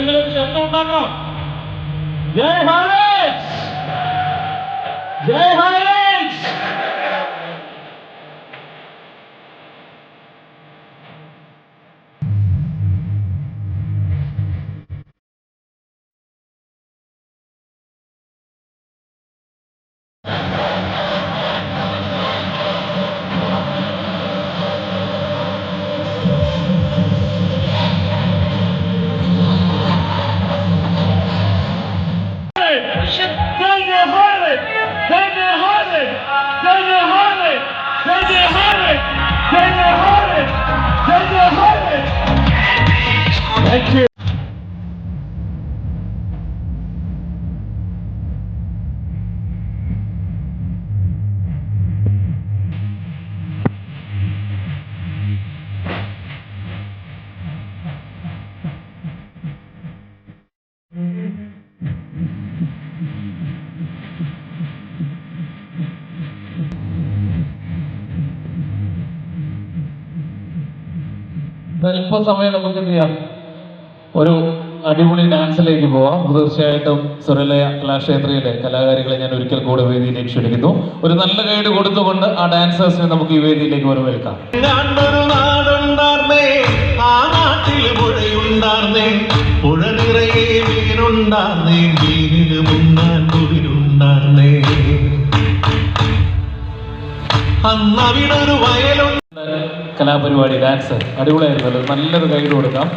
ഏതെങ്കിലും ശബ്ദം ഉണ്ടാക്കാം. Jai highlights, Jai highlights. Thank you. അല്പസമയം നമുക്ക് എന്ത് ചെയ്യാം, ഒരു അടിപൊളി ഡാൻസിലേക്ക് പോവാം. തീർച്ചയായിട്ടും സുരലയ കലാക്ഷേത്രയിലെ കലാകാരികളെ ഞാൻ ഒരിക്കൽ കൂടെ വേദിയിലേക്ക് ക്ഷണിക്കുന്നു. ഒരു നല്ല ഗൈഡ് കൊടുത്തുകൊണ്ട് ആ ഡാൻസേഴ്സിനെ നമുക്ക് ഈ വേദിയിലേക്ക് വരവേൽക്കാം. ആ നാട്ടിൽ പുഴയുണ്ടാർന്നേ, പുഴ നിറയെ മീനുണ്ടാർന്നേ, മീനിന് മുന്നാൻ കുടിലുണ്ടാർന്നേ. അന്നവിടൊരു വയലുണ്ട്. കലാപരിപാടി ഡാൻസ് അടിപൊളിയായിരുന്നല്ലോ. നല്ലൊരു ഗൈഡ് കൊടുക്കാം.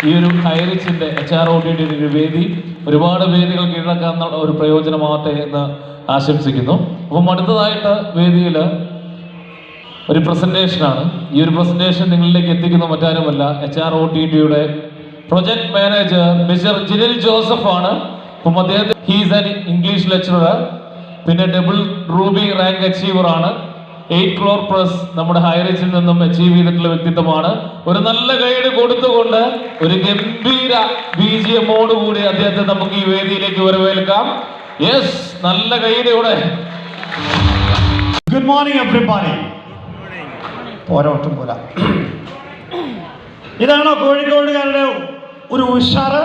ഈ ഒരു ഹൈറിച്ചിന്റെ HROTT ഒരു വേദി ഒരുപാട് വേദികൾ കീഴടക്കാൻ ഒരു പ്രയോജനമാവട്ടെ എന്ന് ആശംസിക്കുന്നു. അപ്പം അടുത്തതായിട്ട് വേദിയിൽ ഒരു പ്രസന്റേഷനാണ്. ഈ ഒരു പ്രസന്റേഷൻ നിങ്ങളിലേക്ക് എത്തിക്കുന്ന മറ്റാരുമല്ല, HROTTയുടെ project manager mister Jinil Joseph ആണ്. അപ്പം അദ്ദേഹം ഹീസ് ആൻ ഇംഗ്ലീഷ് ലെക്ചറർ, പിന്നെ ഡബിൾ റൂബി റാങ്ക് അച്ചീവർ ആണ്. 8 crore പ്ലസ് നമ്മുടെ ഹൈറിച്ചിൽ നിന്നും അച്ചീവ് ചെയ്തിട്ടുള്ള വ്യക്തിത്വമാണ്. ഒരു നല്ല ഗൈഡ് കൊടുത്തുകൊണ്ട് ഒരു ഗംഭീര BGMോട് കൂടി അദ്ദേഹത്തെ നമുക്ക് ഈ വേദിയിലേക്ക് വരവേൽക്കാം. യെസ്, നല്ല ഗൈഡോടെ. Good morning everybody. പോരാട്ടം പോരാ. ഇതാണോ കോഴിക്കോടുകാരുടെ ഒരു ഉഷാറ്?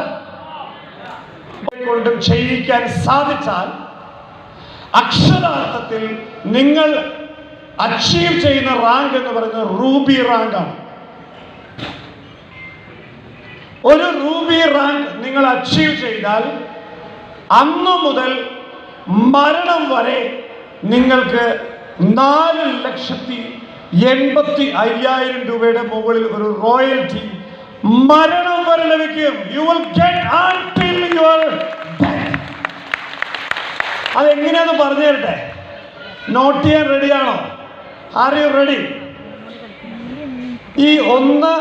കൊണ്ടും ചെയ്യിക്കാൻ സാധിച്ചാൽ അക്ഷരാർത്ഥത്തിൽ നിങ്ങൾ അച്ചീവ് ചെയ്യുന്ന റാങ്ക് എന്ന് പറയുന്നത് റൂബി റാങ്ക് ആണ്. ഒരു റൂബി റാങ്ക് നിങ്ങൾ അച്ചീവ് ചെയ്താൽ അന്നു മുതൽ മരണം വരെ നിങ്ങൾക്ക് 4,85,000 രൂപയുടെ മുകളിൽ ഒരു റോയൽറ്റി മരണം വരെ ലഭിക്കും. You will get until your death. അതെങ്ങനെയാന്ന് പറഞ്ഞു തരട്ടെ? നോട്ട് ചെയ്യാൻ റെഡിയാണോ? Are you ready? ഈ 1,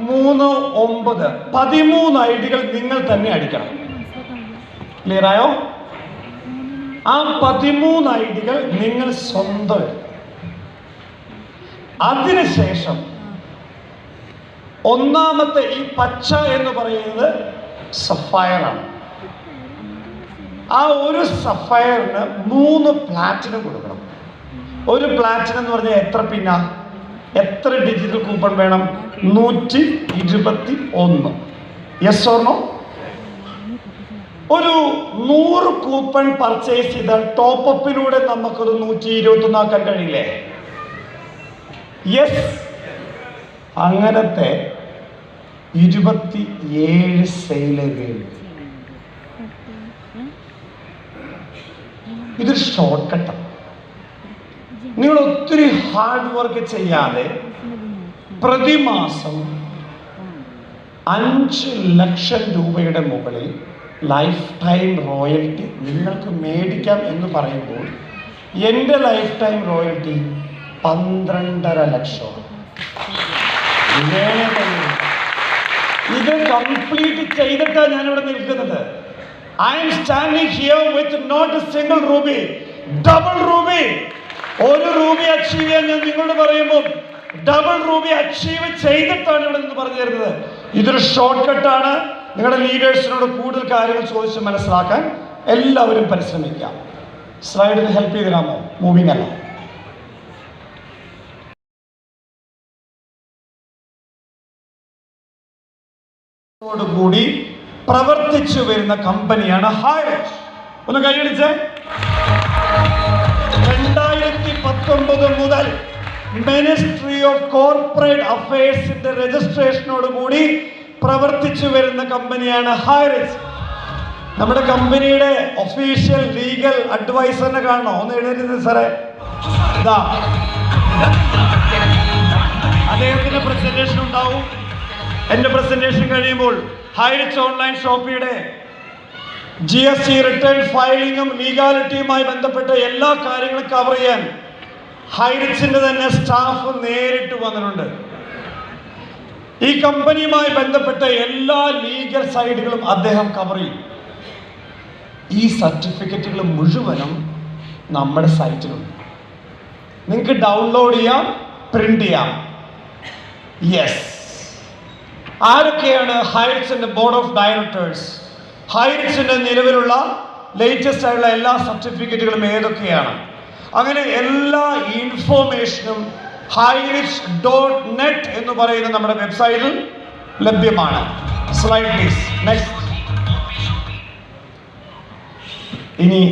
3, 9 13 ഐഡികൾ നിങ്ങൾ തന്നെ അടിക്കണം. ക്ലിയർ ആയോ? ആ 13 ഐഡികൾ നിങ്ങൾ സ്വന്തം. അതിനുശേഷം ഒന്നാമത്തെ ഈ പച്ച എന്ന് പറയുന്നത് സഫയറാണ്. ആ ഒരു സഫയറിന് 3 പ്ലാറ്റിനം കൊടുക്കണം. ഒരു പ്ലാറ്റിനം എന്ന് പറഞ്ഞാൽ എത്ര പിന്നാ? എത്ര ഡിജിറ്റൽ കൂപ്പൺ വേണം? 121. Yes or no? ഒരു 100 കൂപ്പൺ പർച്ചേസ് ചെയ്താൽ ടോപ്പപ്പിലൂടെ നമുക്കൊരു 121 ആക്കാൻ കഴിയില്ലേ? യെസ്. അങ്ങനത്തെ 27 സെയിലുകൾ. ഇതൊരു ഷോർട്ട് കട്ടാണ്. നിങ്ങൾ ഒത്തിരി ഹാർഡ് വർക്ക് ചെയ്യാതെ പ്രതിമാസം 5 ലക്ഷം രൂപയുടെ മുകളിൽ ലൈഫ് ടൈം റോയൽറ്റി നിങ്ങൾക്ക് മേടിക്കാം എന്ന് പറയുമ്പോൾ എൻ്റെ ലൈഫ് ടൈം റോയൽറ്റി 12.5 ലക്ഷം. ഇത് കംപ്ലീറ്റ് ചെയ്തിട്ടാണ് ഞാനിവിടെ നിൽക്കുന്നത്. I am standing here with not a single ruby, double ruby. ഒരു റൂബി അച്ചീവ് ചെയ്യാൻ ഞാൻ നിങ്ങളോട് പറയുമ്പോൾ ഡബിൾ റൂബി അച്ചീവ് ചെയ്തിട്ടാണ് ഇവിടെ നിന്ന് പറഞ്ഞു തരുന്നത്. ഇതൊരു ഷോർട്ട് കട്ടാണ്. നിങ്ങളുടെ ലീഡേഴ്സിനോട് കൂടുതൽ കാര്യങ്ങൾ ചോദിച്ച് മനസ്സിലാക്കാൻ എല്ലാവരും പരിശ്രമിക്കാം. സ്ലൈഡിന് ഹെൽപ്പ് ചെയ്ത് തരാമോ? മൂവിങ് അല്ല. കൂടി പ്രവർത്തിച്ചു വരുന്ന കമ്പനിയാണ് ഹൈറിച്ച്. ഒന്ന് കൈയടിച്ച്. 2019 മുതൽ മിനിസ്ട്രി ഓഫ് കോർപ്പറേറ്റ് അഫയേഴ്സിന്റെ രജിസ്ട്രേഷനോട് കൂടി പ്രവർത്തിച്ചു വരുന്ന കമ്പനിയാണ് ഹൈറിച്ച്. നമ്മുടെ കമ്പനിയുടെ ഒഫീഷ്യൽ ലീഗൽ അഡ്വൈസറിനെ കാണണോ? ഒന്ന് എഴുതിയിരുന്നത് സാറേ. ഇതാ അദ്ദേഹത്തിന്റെ പ്രസന്റേഷൻ ഉണ്ടാവും. എന്റെ പ്രസന്റേഷൻ കഴിയുമ്പോൾ ഹൈറിച്ച് ഓൺലൈൻ ഷോപ്പിയുടെ GST റിട്ടേൺ ഫയലിങ്ങും ലീഗാലിറ്റിയുമായി ബന്ധപ്പെട്ട എല്ലാ കാര്യങ്ങളും കവർ ചെയ്യാൻ ഹൈറിച്ചിന്റെ തന്നെ സ്റ്റാഫ് നേരിട്ട് വന്നിട്ടുണ്ട്. ഈ കമ്പനിയുമായി ബന്ധപ്പെട്ട എല്ലാ ലീഗൽ സൈഡുകളും അദ്ദേഹം കവർ ചെയ്യും. ഈ സർട്ടിഫിക്കറ്റുകൾ മുഴുവനും നമ്മുടെ സൈറ്റിലുണ്ട്. നിങ്ങൾക്ക് ഡൗൺലോഡ് ചെയ്യാം, പ്രിന്റ് ചെയ്യാം. യെസ്, ആരൊക്കെയാണ് ഹൈറിച്ചിന്റെ ബോർഡ് ഓഫ് ഡയറക്ടേഴ്സ്? ഹൈറിച്ചിന്റെ നിലവിലുള്ള ലേറ്റസ്റ്റ് ആയിട്ടുള്ള എല്ലാ സർട്ടിഫിക്കറ്റുകളും ഏതൊക്കെയാണ്? അങ്ങനെ എല്ലാ ഇൻഫോർമേഷനും HiRich.net എന്ന് പറയുന്ന നമ്മുടെ വെബ്സൈറ്റിൽ ലഭ്യമാണ്. Slide please. നെക്സ്റ്റ്. ഇനി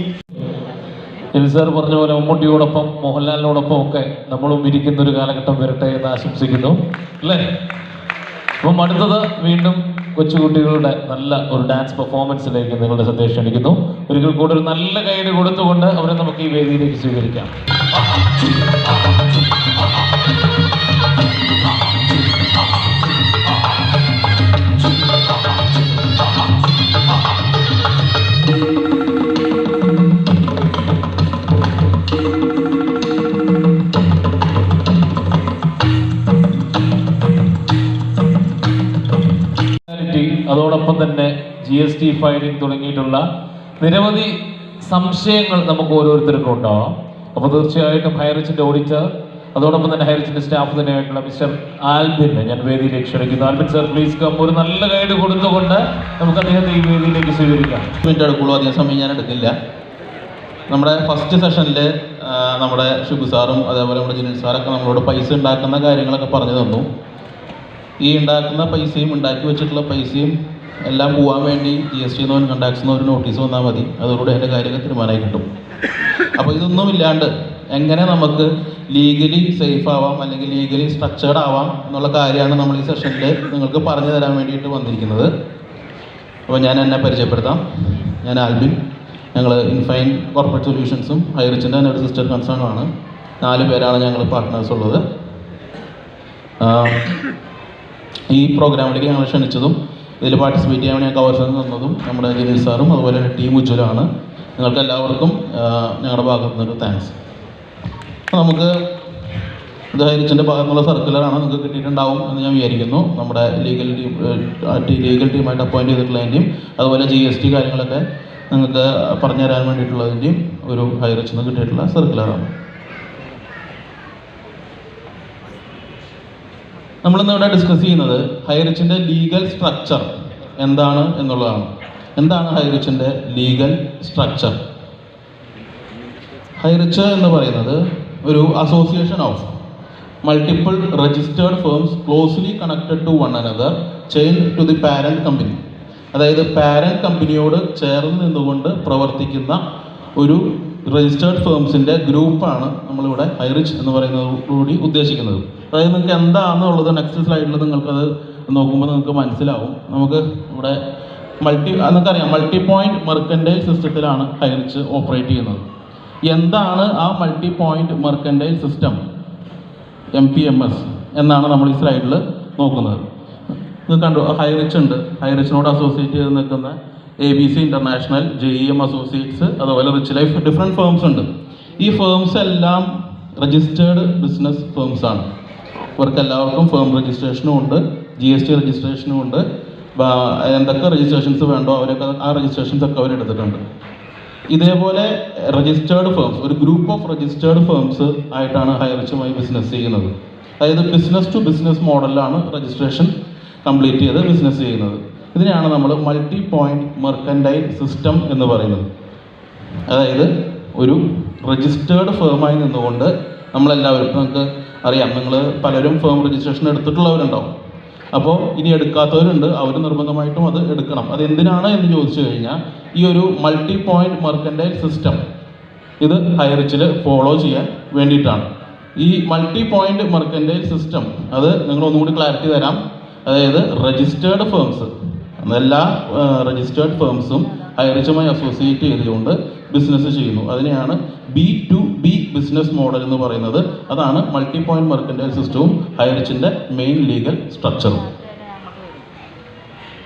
സാർ പറഞ്ഞ പോലെ മമ്മൂട്ടിയോടൊപ്പം മോഹൻലാലിനോടൊപ്പം ഒക്കെ നമ്മളും ഇരിക്കുന്ന ഒരു കാലഘട്ടം വരട്ടെ എന്ന് ആശംസിക്കുന്നു, അല്ലേ? അപ്പം അടുത്തത് വീണ്ടും കൊച്ചുകുട്ടികളുടെ നല്ല ഒരു ഡാൻസ് പെർഫോമൻസിലേക്ക് നിങ്ങളുടെ ശ്രദ്ധ ക്ഷണിക്കുന്നു. ഒരിക്കൽ കൂടെ ഒരു നല്ല കൈയ്യടി കൊടുത്തുകൊണ്ട് അവരെ നമുക്ക് ഈ വേദിയിലേക്ക് സ്വീകരിക്കാം. അതോടൊപ്പം തന്നെ GST ഫയലിംഗ് തുടങ്ങിയിട്ടുള്ള നിരവധി സംശയങ്ങൾ നമുക്ക് ഓരോരുത്തർക്കും ഉണ്ടാവാം. അപ്പോൾ തീർച്ചയായിട്ടും ഹൈറിച്ചിന്റെ ഓഡിറ്റർ, അതോടൊപ്പം തന്നെ ഹൈറിച്ചിന്റെ സ്റ്റാഫ് തന്നെയായിട്ടുള്ള മിസ്റ്റർ ആൽബിനെ ഞാൻ വേദിയിലേക്ക് ക്ഷണിക്കുന്നു. Albin sir please come. ഒരു നല്ല ഗൈഡ് കൊടുത്തുകൊണ്ട് നമുക്ക് അദ്ദേഹത്തെ ഈ വേദിയിലേക്ക് സ്വീകരിക്കാം. മിനിറ്റ് എടുക്കുള്ളൂ, അധികം സമയം ഞാൻ എടുക്കില്ല. നമ്മുടെ ഫസ്റ്റ് സെഷനിൽ നമ്മുടെ ഷിബു സാറും അതേപോലെ നമ്മുടെ ജിനിൽ സാറൊക്കെ നമ്മളോട് പൈസ ഉണ്ടാക്കുന്ന കാര്യങ്ങളൊക്കെ പറഞ്ഞു തന്നു. ഈ ഉണ്ടാക്കുന്ന പൈസയും ഉണ്ടാക്കി വെച്ചിട്ടുള്ള പൈസയും എല്ലാം പോകാൻ വേണ്ടി GST എന്നോ ഇൻകം ടാക്സിന്നോ ഒരു നോട്ടീസ് വന്നാൽ മതി. അതോടുകൂടി അതിൻ്റെ കാര്യങ്ങൾ തീരുമാനമായി കിട്ടും. അപ്പോൾ ഇതൊന്നും ഇല്ലാണ്ട് എങ്ങനെ നമുക്ക് ലീഗലി സേഫ് ആവാം അല്ലെങ്കിൽ ലീഗലി സ്ട്രക്ചേർഡ് ആവാം എന്നുള്ള കാര്യമാണ് നമ്മൾ ഈ സെഷനിൽ നിങ്ങൾക്ക് പറഞ്ഞു തരാൻ വേണ്ടിയിട്ട് വന്നിരിക്കുന്നത്. അപ്പോൾ ഞാൻ എന്നെ പരിചയപ്പെടുത്താം. ഞാൻ ആൽബിൻ. ഞങ്ങൾ ഇൻഫൈൻ കോർപ്പറേറ്റ് സൊല്യൂഷൻസും ഹൈറിച്ചിൻ്റെ തന്നെ ഒരു സിസ്റ്റർ കൺസേണുമാണ്. 4 പേരാണ് ഞങ്ങൾ പാർട്ട്നേഴ്സ് ഉള്ളത്. ഈ പ്രോഗ്രാമിലേക്ക് ഞങ്ങൾ ക്ഷണിച്ചതും ഇതിൽ പാർട്ടിസിപ്പേറ്റ് ചെയ്യാൻ ഞങ്ങൾക്ക് അവസരം തന്നതും നമ്മുടെ ജിനിൽ സാറും അതുപോലെ ടീം ഉജ്ജ്വലമാണ്. നിങ്ങൾക്ക് എല്ലാവർക്കും ഞങ്ങളുടെ ഭാഗത്തു നിന്നൊരു താങ്ക്സ്. അപ്പോൾ നമുക്ക് ഇത് ഹൈറിച്ചിൻ്റെ ഭാഗത്തുനിന്നുള്ള സർക്കുലറാണ് നിങ്ങൾക്ക് കിട്ടിയിട്ടുണ്ടാവും എന്ന് ഞാൻ വിചാരിക്കുന്നു. നമ്മുടെ ലീഗൽ ടീമായിട്ട് അപ്പോയിൻറ്റ് ചെയ്തിട്ടുള്ളതിൻ്റെയും അതുപോലെ GST കാര്യങ്ങളൊക്കെ നിങ്ങൾക്ക് പറഞ്ഞു തരാൻ വേണ്ടിയിട്ടുള്ളതിൻ്റെയും ഒരു ഹൈറിച്ചിൽ നിന്ന് കിട്ടിയിട്ടുള്ള സർക്കുലറാണ്. നമ്മളിന്നിവിടെ ഡിസ്കസ് ചെയ്യുന്നത് ഹൈറിച്ചിൻ്റെ ലീഗൽ സ്ട്രക്ചർ എന്താണ് എന്നുള്ളതാണ്. എന്താണ് ഹൈറിച്ചിൻ്റെ ലീഗൽ സ്ട്രക്ചർ? ഹൈറിച്ച് എന്ന് പറയുന്നത് ഒരു association of multiple registered firms closely connected to one another chain to the parent company. അതായത് പാരന്റ് കമ്പനിയോട് ചേർന്ന് നിന്നുകൊണ്ട് പ്രവർത്തിക്കുന്ന ഒരു രജിസ്റ്റേർഡ് ഫേംസിൻ്റെ ഗ്രൂപ്പാണ് നമ്മളിവിടെ ഹൈറിച്ച് എന്ന് പറയുന്നതോടുകൂടി ഉദ്ദേശിക്കുന്നത്. അതായത് നിങ്ങൾക്ക് എന്താണെന്നുള്ളത് നെക്സ്റ്റ് സ്ലൈഡിൽ നിങ്ങൾക്കത് നോക്കുമ്പോൾ നിങ്ങൾക്ക് മനസ്സിലാവും. നമുക്ക് ഇവിടെ നിങ്ങൾക്കറിയാം മൾട്ടി പോയിന്റ് മെർക്കൻഡൈൽ സിസ്റ്റത്തിലാണ് ഹൈറിച്ച് ഓപ്പറേറ്റ് ചെയ്യുന്നത്. എന്താണ് ആ multi point mercantile system? MPMS എന്നാണ് നമ്മൾ ഈ സ്ലൈഡിൽ നോക്കുന്നത്. ഇത് കണ്ടു, ഹൈറിച്ച് ഉണ്ട്. ഹൈറിച്ചിനോട് അസോസിയേറ്റ് ചെയ്ത് നിൽക്കുന്ന ABC ഇന്റർനാഷണൽ, JEM അസോസിയേറ്റ്സ്, അതുപോലെ റിച്ച് ലൈഫ്, ഡിഫറെൻറ്റ് ഫേംസ് ഉണ്ട്. ഈ ഫേംസ് എല്ലാം രജിസ്റ്റേർഡ് ബിസിനസ് ഫേംസ് ആണ്. ഇവർക്ക് എല്ലാവർക്കും ഫേം രജിസ്ട്രേഷനും ഉണ്ട്, GST രജിസ്ട്രേഷനും ഉണ്ട്. എന്തൊക്കെ രജിസ്ട്രേഷൻസ് വേണ്ടോ അവരൊക്കെ ആ രജിസ്ട്രേഷൻസ് ഒക്കെ അവരെടുത്തിട്ടുണ്ട്. ഇതേപോലെ രജിസ്റ്റേർഡ് ഫേംസ്, ഒരു ഗ്രൂപ്പ് ഓഫ് രജിസ്റ്റേർഡ് ഫേംസ് ആയിട്ടാണ് ഹൈറിച്ചുമായി ബിസിനസ് ചെയ്യുന്നത്. അതായത് ബിസിനസ് ടു ബിസിനസ് മോഡലിലാണ് രജിസ്ട്രേഷൻ കംപ്ലീറ്റ് ചെയ്ത് ബിസിനസ് ചെയ്യുന്നത്. ഇതിനെയാണ് നമ്മൾ മൾട്ടി പോയിന്റ് മെർക്കൻഡൈൽ സിസ്റ്റം എന്ന് പറയുന്നത്. അതായത് ഒരു രജിസ്റ്റേർഡ് ഫേമായി നിന്നുകൊണ്ട് നമ്മളെല്ലാവരും, നിങ്ങൾക്ക് അറിയാം, നിങ്ങൾ പലരും ഫേം രജിസ്ട്രേഷൻ എടുത്തിട്ടുള്ളവരുണ്ടാവും. അപ്പോൾ ഇനി എടുക്കാത്തവരുണ്ട്, അവർ നിർബന്ധമായിട്ടും അത് എടുക്കണം. അത് എന്തിനാണ് എന്ന് ചോദിച്ചു കഴിഞ്ഞാൽ ഈ ഒരു മൾട്ടി പോയിന്റ് മെർക്കൻഡൈൽ സിസ്റ്റം ഇത് ഹൈറിച്ചിൽ ഫോളോ ചെയ്യാൻ വേണ്ടിയിട്ടാണ്. ഈ മൾട്ടി പോയിന്റ് മെർക്കൻഡൈൽ സിസ്റ്റം അത് നിങ്ങൾ ഒന്നുകൂടി ക്ലാരിറ്റി തരാം. അതായത് രജിസ്റ്റേർഡ് ഫേംസ്, എല്ലാ രജിസ്റ്റേർഡ് ഫേംസും ഹൈറിച്ചുമായി അസോസിയേറ്റ് ചെയ്തുകൊണ്ട് ബിസിനസ് ചെയ്യുന്നു. അതിനെയാണ് B2B ബിസിനസ് മോഡൽ എന്ന് പറയുന്നത്. അതാണ് മൾട്ടി പോയിന്റ് മെർക്കൻഡൈൽ സിസ്റ്റവും ഹൈറിച്ചിൻ്റെ മെയിൻ ലീഗൽ സ്ട്രക്ചറും.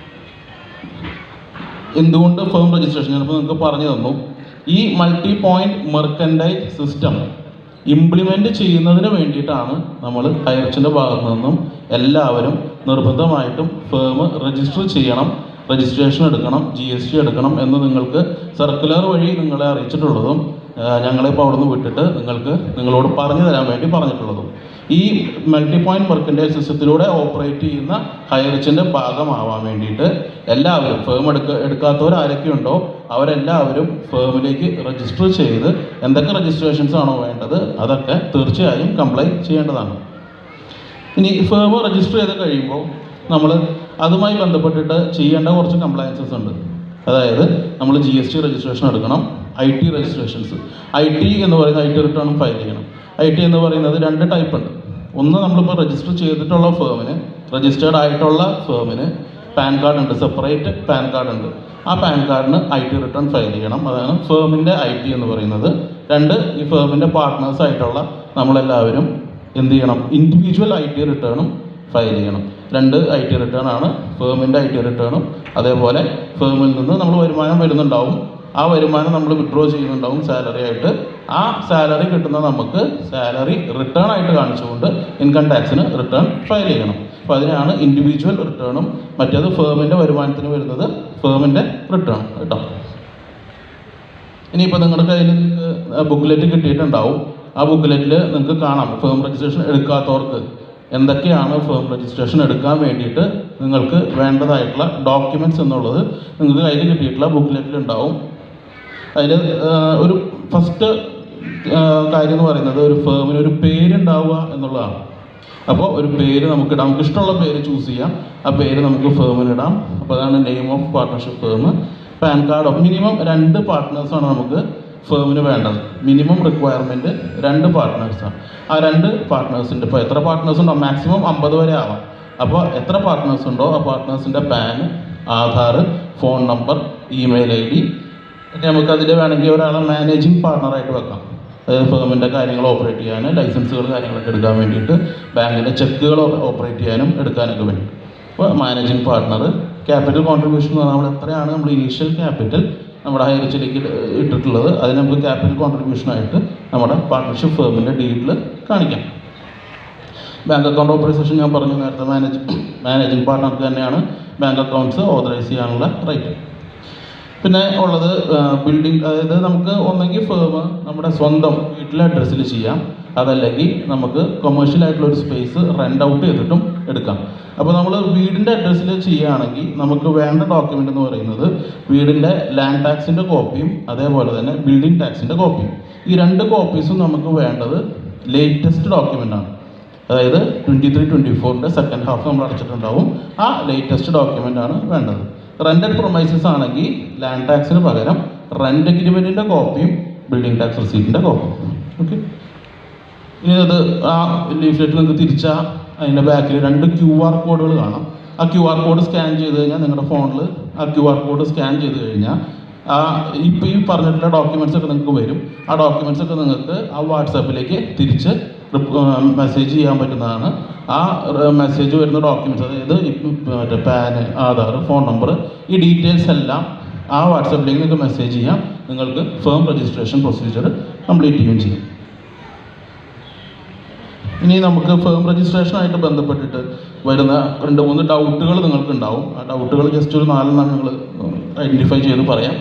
എന്തുകൊണ്ട് ഫേം രജിസ്ട്രേഷൻ ചിലപ്പോൾ നിങ്ങൾക്ക് പറഞ്ഞു തന്നു. ഈ multi point mercantile system implement ചെയ്യുന്നതിന് വേണ്ടിയിട്ടാണ് നമ്മൾ ഹൈറിച്ചിൻ്റെ ഭാഗത്തു നിന്നും എല്ലാവരും നിർബന്ധമായിട്ടും ഫേം രജിസ്റ്റർ ചെയ്യണം, രജിസ്ട്രേഷൻ എടുക്കണം, GST എടുക്കണം എന്ന് നിങ്ങൾക്ക് സർക്കുലർ വഴി നിങ്ങളെ അറിയിച്ചിട്ടുള്ളതും ഞങ്ങളിപ്പോൾ അവിടെ നിന്ന് വിട്ടിട്ട് നിങ്ങളോട് പറഞ്ഞു തരാൻ വേണ്ടി പറഞ്ഞിട്ടുള്ളതും. ഈ മൾട്ടി പോയിന്റ് മെർക്കൻഡൈൽ സിസ്റ്റത്തിലൂടെ ഓപ്പറേറ്റ് ചെയ്യുന്ന ഹൈറിച്ചിൻ്റെ ഭാഗമാവാൻ വേണ്ടിയിട്ട് എല്ലാവരും ഫേം എടുക്കാത്തവർ ആരൊക്കെയുണ്ടോ അവരെല്ലാവരും ഫേമിലേക്ക് രജിസ്റ്റർ ചെയ്ത് എന്തൊക്കെ രജിസ്ട്രേഷൻസ് ആണോ വേണ്ടത് അതൊക്കെ തീർച്ചയായും കംപ്ലൈ ചെയ്യേണ്ടതാണ്. ഇനി ഫേം രജിസ്റ്റർ ചെയ്ത് കഴിയുമ്പോൾ നമ്മൾ അതുമായി ബന്ധപ്പെട്ടിട്ട് ചെയ്യേണ്ട കുറച്ച് കംപ്ലയൻസസ് ഉണ്ട്. അതായത് നമ്മൾ GST രജിസ്ട്രേഷൻ എടുക്കണം, IT രജിസ്ട്രേഷൻസ്. IT എന്ന് പറയുന്നത് IT റിട്ടേണും ഫയൽ ചെയ്യണം. IT എന്ന് പറയുന്നത് 2 ടൈപ്പ് ഉണ്ട്. ഒന്ന് നമ്മളിപ്പോൾ രജിസ്റ്റർ ചെയ്തിട്ടുള്ള ഫേമിന്, രജിസ്റ്റേർഡ് ആയിട്ടുള്ള ഫേമിന് പാൻ കാർഡ് ഉണ്ട്, സെപ്പറേറ്റ് പാൻ കാർഡ് ഉണ്ട്. ആ പാൻ കാർഡിന് IT റിട്ടേൺ ഫയൽ ചെയ്യണം. അതാണ് ഫേമിൻ്റെ IT എന്ന് പറയുന്നത്. 2, ഈ ഫേമിൻ്റെ പാർട്ട്നേഴ്സ് ആയിട്ടുള്ള നമ്മളെല്ലാവരും എന്ത് ചെയ്യണം, ഇൻഡിവിജ്വൽ IT റിട്ടേണും ഫയൽ ചെയ്യണം. 2 IT റിട്ടേൺ ആണ്, ഫേമിൻ്റെ IT റിട്ടേണും അതേപോലെ ഫേമിൽ നിന്ന് നമ്മൾ വരുമാനം വരുന്നുണ്ടാവും. ആ വരുമാനം നമ്മൾ വിഡ്രോ ചെയ്യുന്നുണ്ടാവും സാലറി ആയിട്ട്. ആ സാലറി കിട്ടുന്ന നമുക്ക് സാലറി റിട്ടേൺ ആയിട്ട് കാണിച്ചുകൊണ്ട് ഇൻകം ടാക്സിന് റിട്ടേൺ ഫയൽ ചെയ്യണം. അപ്പോൾ അതിനാണ് ഇൻഡിവിജ്വൽ റിട്ടേണും, മറ്റേത് ഫേമിൻ്റെ വരുമാനത്തിന് വരുന്നത് ഫേമിൻ്റെ റിട്ടേൺ കേട്ടോ. ഇനിയിപ്പോൾ നിങ്ങളുടെ കയ്യിൽ ബുക്ക്ലെറ്റ് കിട്ടിയിട്ടുണ്ടാവും. ആ ബുക്ക്ലെറ്റിൽ നിങ്ങൾക്ക് കാണാം ഫേം രജിസ്ട്രേഷൻ എടുക്കാത്തവർക്ക് എന്തൊക്കെയാണ് ഫേം രജിസ്ട്രേഷൻ എടുക്കാൻ വേണ്ടിയിട്ട് നിങ്ങൾക്ക് വേണ്ടതായിട്ടുള്ള ഡോക്യുമെൻറ്റ്സ് എന്നുള്ളത് നിങ്ങൾക്ക് കയ്യിൽ കിട്ടിയിട്ടുള്ള ബുക്ക്ലെറ്റിലുണ്ടാവും. അതിൽ ഒരു ഫസ്റ്റ് കാര്യം എന്ന് പറയുന്നത് ഒരു ഫേമിന് ഒരു പേരുണ്ടാവുക എന്നുള്ളതാണ്. അപ്പോൾ ഒരു പേര് നമുക്കിടാം, നമുക്ക് ഇഷ്ടമുള്ള പേര് ചൂസ് ചെയ്യാം. ആ പേര് നമുക്ക് ഫേമിനിടാം. അപ്പോൾ അതാണ് name of partnership firm. Pan card minimum 2 പാർട്ട്നേഴ്സാണ് നമുക്ക് ഫേമിന് വേണ്ടത്. Minimum requirement 2 പാർട്ട്നേഴ്സാണ്. ആ 2 പാർട്ട്നേഴ്സിൻ്റെ ഇപ്പോൾ എത്ര പാർട്ട്നേഴ്സ് ഉണ്ടോ മാക്സിമം 50 വരെ ആവാം. അപ്പോൾ എത്ര പാർട്ട്നേഴ്സ് ഉണ്ടോ ആ പാർട്ട്നേഴ്സിൻ്റെ PAN, Aadhaar, phone number, email ID. നമുക്കതിൽ വേണമെങ്കിൽ ഒരാളെ മാനേജിങ് പാർട്ട്ണറായിട്ട് വെക്കാം. അതായത് ഫേമിൻ്റെ കാര്യങ്ങൾ ഓപ്പറേറ്റ് ചെയ്യാൻ, ലൈസൻസുകൾ കാര്യങ്ങളൊക്കെ എടുക്കാൻ വേണ്ടിയിട്ട്, ബാങ്കിൻ്റെ ചെക്കുകൾ ഓപ്പറേറ്റ് ചെയ്യാനും എടുക്കാനൊക്കെ വേണ്ടി. അപ്പോൾ മാനേജിങ് പാർട്ട്ണർ. ക്യാപിറ്റൽ കോൺട്രിബ്യൂഷൻ എന്ന് പറഞ്ഞാൽ എത്രയാണ് നമ്മൾ ഇനീഷ്യൽ ക്യാപിറ്റൽ നമ്മുടെ ഹൈറിച്ചിലേക്ക് ഇട്ടിട്ടുള്ളത് അതിന് നമുക്ക് ക്യാപിറ്റൽ കോൺട്രിബ്യൂഷനായിട്ട് നമ്മുടെ പാർട്ട്ണർഷിപ്പ് ഫേമിൻ്റെ ഡീഡിൽ കാണിക്കാം. ബാങ്ക് അക്കൗണ്ട് ഓപ്പറേഷൻ ഞാൻ പറഞ്ഞു നേരത്തെ, മാനേജിങ് പാർട്ട്ണർക്ക് തന്നെയാണ് ബാങ്ക് അക്കൗണ്ട്സ് ഓതറൈസ് ചെയ്യാനുള്ള റൈറ്റ്. പിന്നെ ഉള്ളത് ബിൽഡിംഗ്, അതായത് നമുക്ക് ഒന്നെങ്കിൽ ഫേം നമ്മുടെ സ്വന്തം വീട്ടിലെ അഡ്രസ്സിൽ ചെയ്യാം, അതല്ലെങ്കിൽ നമുക്ക് കൊമേഴ്ഷ്യൽ ആയിട്ടുള്ള ഒരു സ്പേസ് റെൻ്റ് ഔട്ട് ചെയ്തിട്ടും എടുക്കാം. അപ്പോൾ നമ്മൾ വീടിൻ്റെ അഡ്രസ്സിൽ ചെയ്യുകയാണെങ്കിൽ നമുക്ക് വേണ്ട ഡോക്യുമെൻ്റ് എന്ന് പറയുന്നത് വീടിൻ്റെ ലാൻഡ് ടാക്സിൻ്റെ കോപ്പിയും അതേപോലെ തന്നെ ബിൽഡിംഗ് ടാക്സിൻ്റെ കോപ്പിയും. ഈ 2 കോപ്പീസും നമുക്ക് വേണ്ടത് ലേറ്റസ്റ്റ് ഡോക്യുമെൻ്റാണ്. അതായത് 23-24 സെക്കൻഡ് ഹാഫ് നമ്മൾ അടച്ചിട്ടുണ്ടാവും. ആ ലേറ്റസ്റ്റ് ഡോക്യുമെൻ്റാണ് വേണ്ടത്. റെൻറ്റഡ് പ്രൊമൈസസ് ആണെങ്കിൽ ലാൻഡ് ടാക്സിന് പകരം റെൻ്റ് എഗ്രിമെൻറ്റിൻ്റെ കോപ്പിയും ബിൽഡിംഗ് ടാക്സ് റെസീറ്റിൻ്റെ കോപ്പിയും. ഓക്കെ, ഇനി അത് ആ ലീഫ്ലെറ്റ് നിങ്ങൾക്ക് തിരിച്ചാൽ അതിൻ്റെ ബാക്കിൽ 2 QR കോഡുകൾ കാണാം. ആ QR കോഡ് സ്കാൻ ചെയ്ത് കഴിഞ്ഞാൽ നിങ്ങളുടെ ഫോണിൽ ആ QR കോഡ് സ്കാൻ ചെയ്ത് കഴിഞ്ഞാൽ ഇപ്പോൾ ഈ പറഞ്ഞിട്ടുള്ള ഡോക്യുമെൻറ്റ്സ് ഒക്കെ നിങ്ങൾക്ക് വരും. ആ ഡോക്യുമെൻറ്റ്സ് ഒക്കെ നിങ്ങൾക്ക് ആ വാട്സാപ്പിലേക്ക് തിരിച്ച് മെസ്സേജ് ചെയ്യാൻ പറ്റുന്നതാണ്. ആ മെസ്സേജ് വരുന്ന ഡോക്യുമെൻറ്റ്സ്, അതായത് മറ്റേ പാൻ, ആധാർ, ഫോൺ നമ്പർ, ഈ ഡീറ്റെയിൽസ് എല്ലാം ആ വാട്സാപ്പിലേക്ക് നിങ്ങൾക്ക് മെസ്സേജ് ചെയ്യാം. നിങ്ങൾക്ക് ഫേം രജിസ്ട്രേഷൻ പ്രൊസീജിയർ കംപ്ലീറ്റ് ചെയ്യുകയും ചെയ്യും. ഇനി നമുക്ക് ഫേം രജിസ്ട്രേഷനായിട്ട് ബന്ധപ്പെട്ടിട്ട് വരുന്ന 2-3 ഡൗട്ടുകൾ നിങ്ങൾക്കുണ്ടാവും. ആ ഡൗട്ടുകൾ ജസ്റ്റ് ഒരു 4 നിങ്ങൾ ഐഡൻറ്റിഫൈ ചെയ്ത് പറയാം.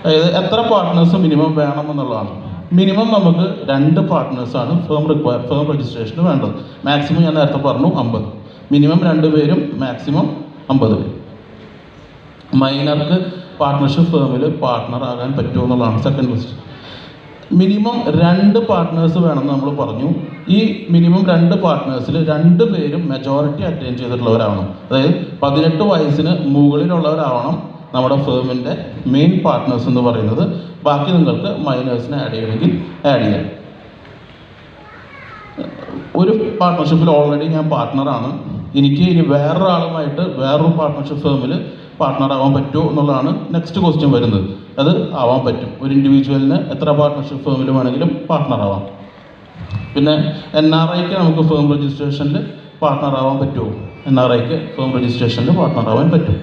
അതായത് എത്ര പാർട്ട്നേഴ്സ് മിനിമം വേണം എന്നുള്ളതാണ്. മിനിമം നമുക്ക് 2 പാർട്ട്നേഴ്സാണ് ഫേം രജിസ്ട്രേഷന് വേണ്ടത്. മാക്സിമം ഞാൻ നേരത്തെ പറഞ്ഞു 50. മിനിമം 2 പേരും മാക്സിമം 50 പേരും. മൈനർക്ക് പാർട്ട്ണർഷിപ്പ് ഫേമിൽ പാർട്ട്ണർ ആകാൻ പറ്റുമോ എന്നുള്ളതാണ് സെക്കൻഡ് ക്വസ്റ്റ്യൻ. മിനിമം 2 പാർട്ട്നേഴ്സ് വേണമെന്ന് നമ്മൾ പറഞ്ഞു. ഈ മിനിമം 2 പാർട്ട്നേഴ്സിൽ 2 പേരും മെജോറിറ്റി അറ്റൈൻ ചെയ്തിട്ടുള്ളവരാവണം. അതായത് 18 വയസ്സിന് മുകളിലുള്ളവരാവണം നമ്മുടെ ഫേമിൻ്റെ മെയിൻ പാർട്ട്നേഴ്സ് എന്ന് പറയുന്നത്. ബാക്കി നിങ്ങൾക്ക് മൈനേഴ്സിനെ ആഡ് ചെയ്യണമെങ്കിൽ ആഡ് ചെയ്യാം. ഒരു പാർട്ട്ണർഷിപ്പിൽ ഓൾറെഡി ഞാൻ പാർട്ട്ണറാണ്. എനിക്ക് ഇനി വേറൊരാളുമായിട്ട് വേറൊരു പാർട്ട്ണർഷിപ്പ് ഫേമിൽ പാർട്ട്ണറാവാൻ പറ്റുമോ എന്നുള്ളതാണ് നെക്സ്റ്റ് ക്വസ്റ്റ്യൻ വരുന്നത്. അത് ആവാൻ പറ്റും. ഒരു ഇൻഡിവിജ്വലിന് എത്ര പാർട്ട്ണർഷിപ്പ് ഫേമിൽ വേണമെങ്കിലും പാർട്ട്ണറാവാം. പിന്നെ NRIക്ക് നമുക്ക് ഫേം രജിസ്ട്രേഷനിൽ പാർട്ട്ണറാവാൻ പറ്റുമോ? NRIക്ക് ഫേം രജിസ്ട്രേഷനിൽ പാർട്ട്ണറാവാൻ പറ്റും.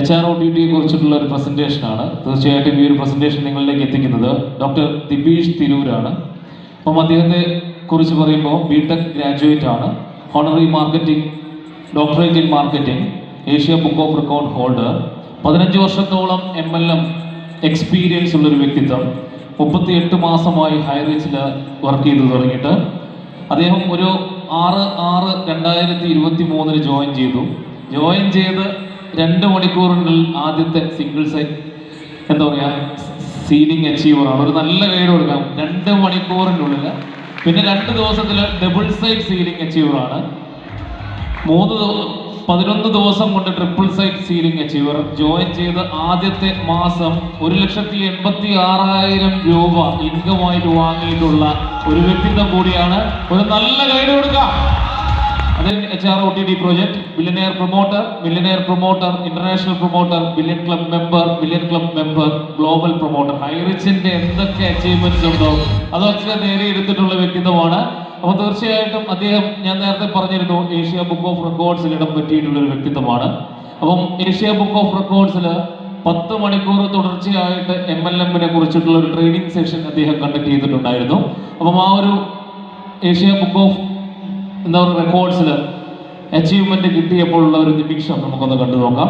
HROTT കുറിച്ചിട്ടുള്ള ഒരു പ്രസൻറ്റേഷനാണ്. തീർച്ചയായിട്ടും ഈ ഒരു പ്രസൻറ്റേഷൻ നിങ്ങളിലേക്ക് എത്തിക്കുന്നത് ഡോക്ടർ ദിബീഷ് തിരൂരാണ്. അപ്പം അദ്ദേഹത്തെ കുറിച്ച് പറയുമ്പോൾ BTech ഗ്രാജുവേറ്റ് ആണ്, honorary marketing, doctorate in marketing, Asia book of record holder, 15 വർഷത്തോളം MLM എക്സ്പീരിയൻസ് ഉള്ളൊരു വ്യക്തിത്വം. 38 മാസമായി ഹൈറിച്ചിൽ വർക്ക് ചെയ്തു തുടങ്ങിയിട്ട്. അദ്ദേഹം ഒരു 6/6/2023 ജോയിൻ ചെയ്തു. ജോയിൻ ചെയ്ത് 2 മണിക്കൂറിനുള്ളിൽ ആദ്യത്തെ സിംഗിൾ സൈറ്റ് എന്താ പറയുക സീലിംഗ് അച്ചീവറാണ്. ഒരു നല്ല ഗൈഡ് കൊടുക്കാം. 2 മണിക്കൂറിനുള്ളിൽ. പിന്നെ 2 ദിവസത്തിൽ ഡബിൾ സൈറ്റ് സീലിംഗ് അച്ചീവറാണ്. 11 ദിവസം കൊണ്ട് triple site ceiling achiever. Join ചെയ്ത് ആദ്യത്തെ മാസം 1,86,000 രൂപ ഇൻകമായിട്ട് വാങ്ങിയിട്ടുള്ള ഒരു വ്യക്തിത്വം കൂടിയാണ്. ഒരു നല്ല ഗൈഡ് കൊടുക്കാം. അതിൽ HROTT project, billionaire promoter, international promoter, billion club member, global promoter. ഹൈറിച്ചിന്റെ എന്തൊക്കെ അച്ചീവ്മെന്റ്സ് ഉണ്ടോ അതൊക്കെ നേടിയെടുത്തിട്ടുള്ള വ്യക്തിത്വമാണ്. അപ്പോൾ തീർച്ചയായിട്ടും അദ്ദേഹം, ഞാൻ നേരത്തെ പറഞ്ഞിരുന്നു, ഏഷ്യ ബുക്ക് ഓഫ് റെക്കോർഡ്സിൽ ഇടം പറ്റിയിട്ടുള്ള ഒരു വ്യക്തിത്വമാണ്. അപ്പം ഏഷ്യ ബുക്ക് ഓഫ് റെക്കോർഡ്സിൽ 10 മണിക്കൂർ തുടർച്ചയായിട്ട് MLM-നെ കുറിച്ചിട്ടുള്ള ഒരു ട്രെയിനിങ് സെഷൻ അദ്ദേഹം കണ്ടക്ട് ചെയ്തിട്ടുണ്ടായിരുന്നു. അപ്പം ആ ഒരു ഏഷ്യ ബുക്ക് ഓഫ് റെക്കോർഡ്സിൽ അച്ചീവ്മെന്റ് കിട്ടിയപ്പോൾ ഉള്ള ഒരു നിമിഷം നമുക്കൊന്ന് കണ്ടു നോക്കാം.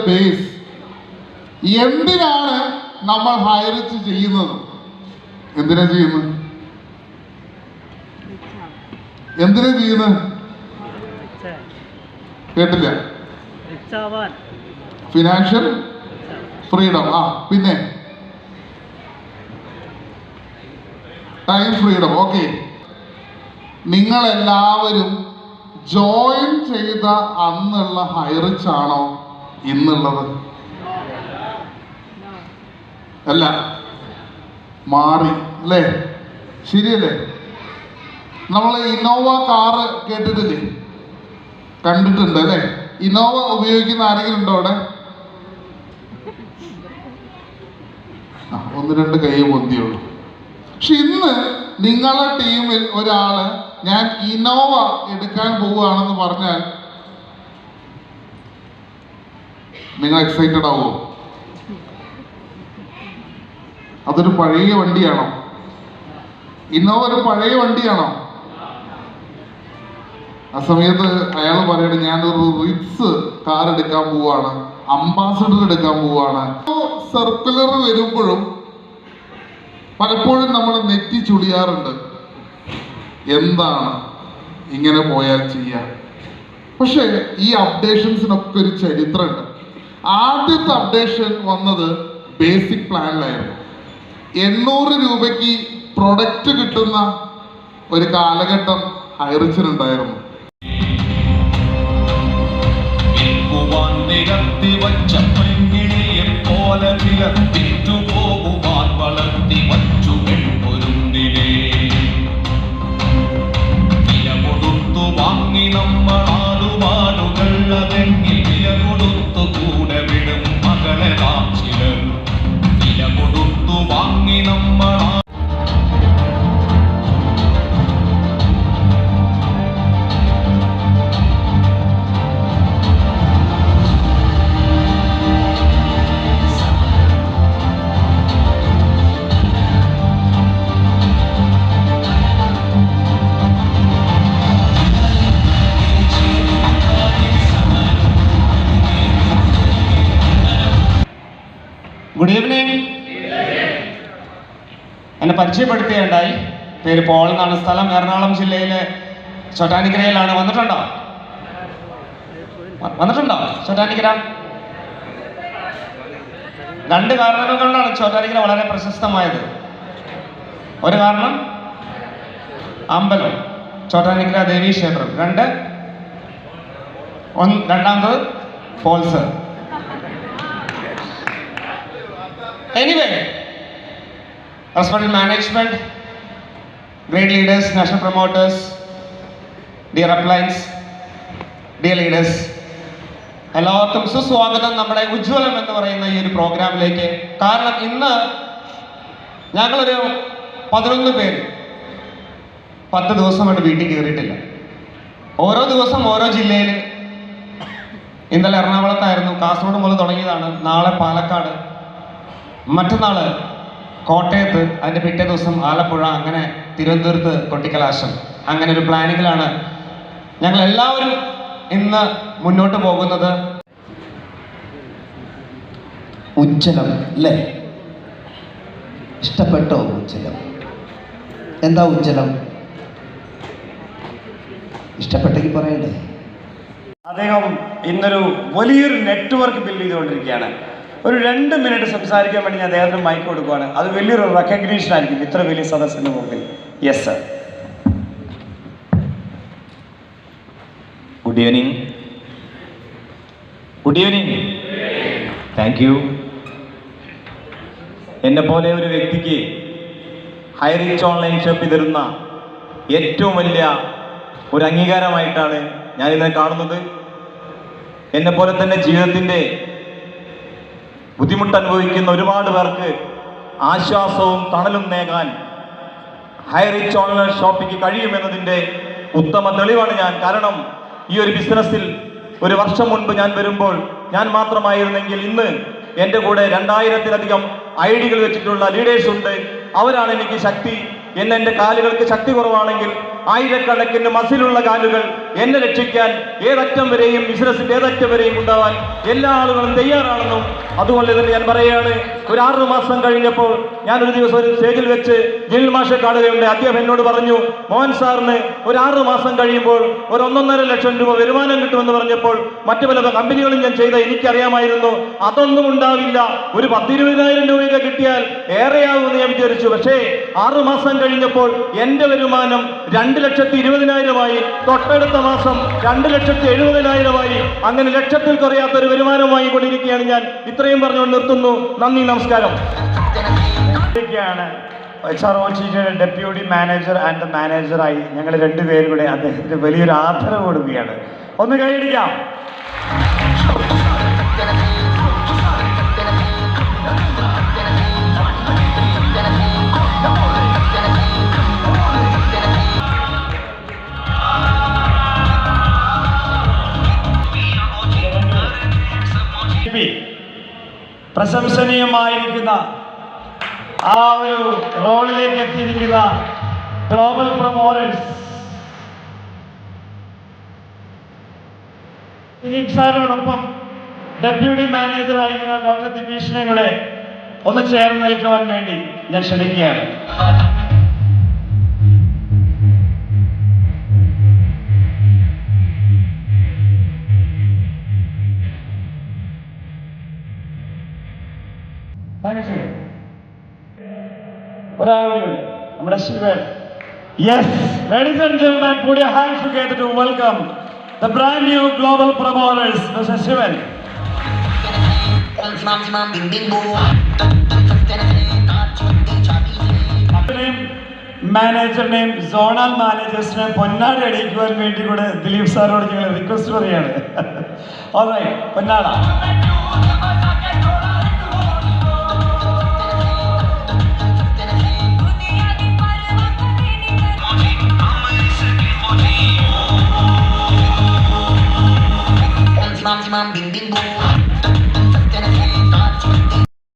ബേസ് എന്തിനാണ് നമ്മൾ ഹൈറിച്ച് ചെയ്യുന്നത്? എന്തിനാ ചെയ്യുന്നത്? കേട്ടില്ല. Financial freedom. പിന്നെ ടൈം ഫ്രീഡം. ഓക്കെ, നിങ്ങളെല്ലാവരും ജോയിൻ ചെയ്ത അന്നുള്ള ഹൈറിച്ച് ആണോ ഇന്നുള്ളത്? അല്ല, മാറി അല്ലേ? ശരിയല്ലേ? നമ്മൾ ഇന്നോവ കാറ് കേട്ടിട്ടില്ലേ? കണ്ടിട്ടുണ്ട് അല്ലേ? ഇന്നോവ ഉപയോഗിക്കുന്ന ആരെങ്കിലും ഉണ്ടോ അവിടെ? 1-2 കൈ പൊന്തിയുള്ളൂ. പക്ഷെ ഇന്ന് നിങ്ങളുടെ ടീമിൽ ഒരാള് ഞാൻ ഇന്നോവ എടുക്കാൻ പോവുകയാണെന്ന് പറഞ്ഞാൽ നിങ്ങൾ എക്സൈറ്റഡ് ആവുമോ? അതൊരു പഴയ വണ്ടിയാണോ? ഇന്നോവ ഒരു പഴയ വണ്ടിയാണോ? ആ സമയത്ത് അയാൾ പറയണേ, ഞാനൊരു റിറ്റ്സ് കാർ എടുക്കാൻ പോവാണ്, അംബാസഡർ എടുക്കാൻ പോവാണ്. സർക്കുലർ വരുമ്പോഴും പലപ്പോഴും നമ്മൾ നെറ്റി ചുളിയാറുണ്ട്, എന്താണ് ഇങ്ങനെ പോയാൽ ചെയ്യാം. പക്ഷേ ഈ അപ്ഡേഷൻസിനൊക്കെ ഒരു ചരിത്രമുണ്ട്. ആദ്യത്തെ അപ്ഡേഷൻ വന്നത് ബേസിക് പ്ലാനിലായിരുന്നു. 800 രൂപയ്ക്ക് പ്രൊഡക്റ്റ് കിട്ടുന്ന ഒരു കാലഘട്ടം ഹൈറിച്ചിനുണ്ടായിരുന്നു. നിരത്തി വച്ച പെണ്ണിനെയെ പോലെ വിലത്തിച്ചു പോകുവാൻ വളർത്തി വച്ചു പെൺപൊരുന്നിനെ വില കൊടുത്തു വാങ്ങി നമ്മളാടുപാടുകളതെങ്കിൽ വില കൊടുത്തു കൂടെ വിടും മകളെ കാച്ചിലർ. വില കൊടുത്തു വാങ്ങി നമ്മളാ ഗുഡ് ഈവനിങ്. എന്നെ പരിചയപ്പെടുത്തിയുണ്ടായി. പേര് പോൾ എന്നാണ്. സ്ഥലം എറണാകുളം ജില്ലയിലെ ചോറ്റാനിക്കരയിലാണ്. വന്നിട്ടുണ്ടോ ചോറ്റാനിക്കര? രണ്ട് കാരണങ്ങൾ കൊണ്ടാണ് ചോറ്റാനിക്കര വളരെ പ്രശസ്തമായത്. ഒരു കാരണം അമ്പലം, ചോറ്റാനിക്കര ദേവീ ക്ഷേത്രം. രണ്ടാമത് Paul's. Anyway, respected management, great leaders, national promoters, dear uplines, dear leaders, എല്ലാവർക്കും സുസ്വാഗതം നമ്മുടെ ഉജ്ജ്വലം എന്ന് പറയുന്ന ഈ ഒരു പ്രോഗ്രാമിലേക്ക്. കാരണം ഇന്ന് ഞങ്ങളൊരു 11 പേര് 10 ദിവസമായിട്ട് വീട്ടിൽ കയറിയിട്ടില്ല. ഓരോ ദിവസം ഓരോ ജില്ലയിൽ. ഇന്നലെ എറണാകുളത്തായിരുന്നു, കാസർഗോഡ് മുതൽ തുടങ്ങിയതാണ്. നാളെ പാലക്കാട്, മറ്റന്നാള് കോട്ടയത്ത്, അതിൻ്റെ പിറ്റേ ദിവസം ആലപ്പുഴ, അങ്ങനെ തിരുവനന്തപുരത്ത് കൊട്ടിക്കലാശം. അങ്ങനെ ഒരു പ്ലാനിങ്ങിലാണ് ഞങ്ങൾ എല്ലാവരും ഇന്ന് മുന്നോട്ട് പോകുന്നത്. ഉജ്ജ്വലം അല്ലേ? ഇഷ്ടപ്പെട്ടോ ഉജ്ജ്വലം? എന്താ ഉജ്ജ്വലം? ഇഷ്ടപ്പെട്ടെങ്കിൽ പറയണ്ടേ? അദ്ദേഹം ഇന്നൊരു വലിയൊരു നെറ്റ്വർക്ക് ബിൽഡ് ചെയ്തുകൊണ്ടിരിക്കുകയാണ്. ഒരു 2 മിനിറ്റ് സംസാരിക്കാൻ വേണ്ടി ഞാൻ അദ്ദേഹത്തിന് മൈക്ക് കൊടുക്കുകയാണ്. അത് വലിയൊരു റെക്കഗ്നീഷൻ ആയിരിക്കും ഇത്ര വലിയ സദസ്സിന് മുമ്പിൽ. Yes sir. Good evening. Thank you. എന്നെ പോലെ ഒരു വ്യക്തിക്ക് ഹൈറിച്ച് ഓൺലൈൻ ഷോപ്പ് തരുന്ന ഏറ്റവും വലിയ ഒരു അംഗീകാരമായിട്ടാണ് ഞാൻ ഇതിനെ കാണുന്നത്. എന്നെ പോലെ തന്നെ ജീവിതത്തിൻ്റെ ബുദ്ധിമുട്ട് അനുഭവിക്കുന്ന ഒരുപാട് പേർക്ക് ആശ്വാസവും തണലും നേകാൻ ഹൈറിച്ച് ഓൺലൈൻ ഷോപ്പിംഗ് കഴിയുമെന്നതിൻ്റെ ഉത്തമ തെളിവാണ് ഞാൻ. കാരണം ഈ ഒരു ബിസിനസ്സിൽ 1 വർഷം മുൻപ് ഞാൻ വരുമ്പോൾ ഞാൻ മാത്രമായിരുന്നെങ്കിൽ ഇന്ന് എൻ്റെ കൂടെ 2000-ലധികം ഐഡികൾ വെച്ചിട്ടുള്ള ലീഡേഴ്സ് ഉണ്ട്. അവരാണ് എനിക്ക് ശക്തി. എൻ്റെ കാലുകൾക്ക് ശക്തി കുറവാണെങ്കിൽ ആയിരക്കണക്കിന് മസിലുള്ള കാലുകൾ എന്നെ രക്ഷിക്കാൻ ഏതറ്റം വരെയും, ബിസിനസ്സിന്റെ ഏതറ്റം വരെയും ഉണ്ടാവാൻ എല്ലാ ആളുകളും തയ്യാറാണെന്നും അതുകൊണ്ട് തന്നെ ഞാൻ പറയുകയാണ്. ഒരു 6 മാസം കഴിഞ്ഞപ്പോൾ ഞാൻ ഒരു ദിവസം ഒരു സ്റ്റേജിൽ വെച്ച് ജിൽ മാഷെ കാണുകയുണ്ട്. അദ്ദേഹം എന്നോട് പറഞ്ഞു, മോഹൻ സാറിന് ഒരു 6 മാസം കഴിയുമ്പോൾ ഒരു 1.5 ലക്ഷം രൂപ വരുമാനം കിട്ടുമെന്ന് പറഞ്ഞപ്പോൾ മറ്റു പല കമ്പനികളും ഞാൻ ചെയ്ത എനിക്കറിയാമായിരുന്നു അതൊന്നും ഉണ്ടാവില്ല. ഒരു 10-20,000 രൂപയൊക്കെ കിട്ടിയാൽ ഏറെയാകുമെന്ന് ഞാൻ വിചാരിച്ചു. പക്ഷേ 6 മാസം കഴിഞ്ഞപ്പോൾ എൻ്റെ വരുമാനം 2,20,000 തൊട്ടടുത്ത മാസം 2,70,000 അങ്ങനെ ലക്ഷത്തിൽ കുറയാത്തൊരു വരുമാനമായി കൊണ്ടിരിക്കുകയാണ് ഞാൻ. ഇത്രയും പറഞ്ഞുകൊണ്ട് നിർത്തുന്നു. നന്ദി, നമസ്കാരം. HROTയുടെ ഡെപ്യൂട്ടി മാനേജർ ആൻഡ് മാനേജറായി ഞങ്ങൾ 2 പേരും കൂടെ അദ്ദേഹത്തിന് വലിയൊരു ആദരവ് കൊടുക്കുകയാണ്. ഒന്ന് കൈയടിക്കാം. പ്രശംസനീയമായിരിക്കുന്ന ആ ഒരു റോളിലേക്ക് എത്തിയിരിക്കുന്ന ഗ്ലോബൽ പ്രൊമോട്ടേഴ്സ് സാറിനോടൊപ്പം ഡെപ്യൂട്ടി മാനേജറായിരിക്കുന്ന ഡോക്ടർ ദിനേശിനെ കൂടെ ഒന്ന് ചേർന്ന് നിൽക്കുവാൻ വേണ്ടി ഞാൻ ക്ഷണിക്കുകയാണ്. നമ്മുടെ Shivan. Yes, ladies and gentlemen, put your hands together to welcome the brand new global promoters, Mr. Shivan. മാനേജറിനെയും സോണൽ മാനേജേഴ്സിനെയും പൊന്നാട അടിക്കുവാൻ വേണ്ടി കൂടെ ദിലീപ് സാറിനോട് ഞങ്ങൾ റിക്വസ്റ്റ് പറയാണ്. ഓൾറൈറ്റ്, പൊന്നാട. Bing bing boom.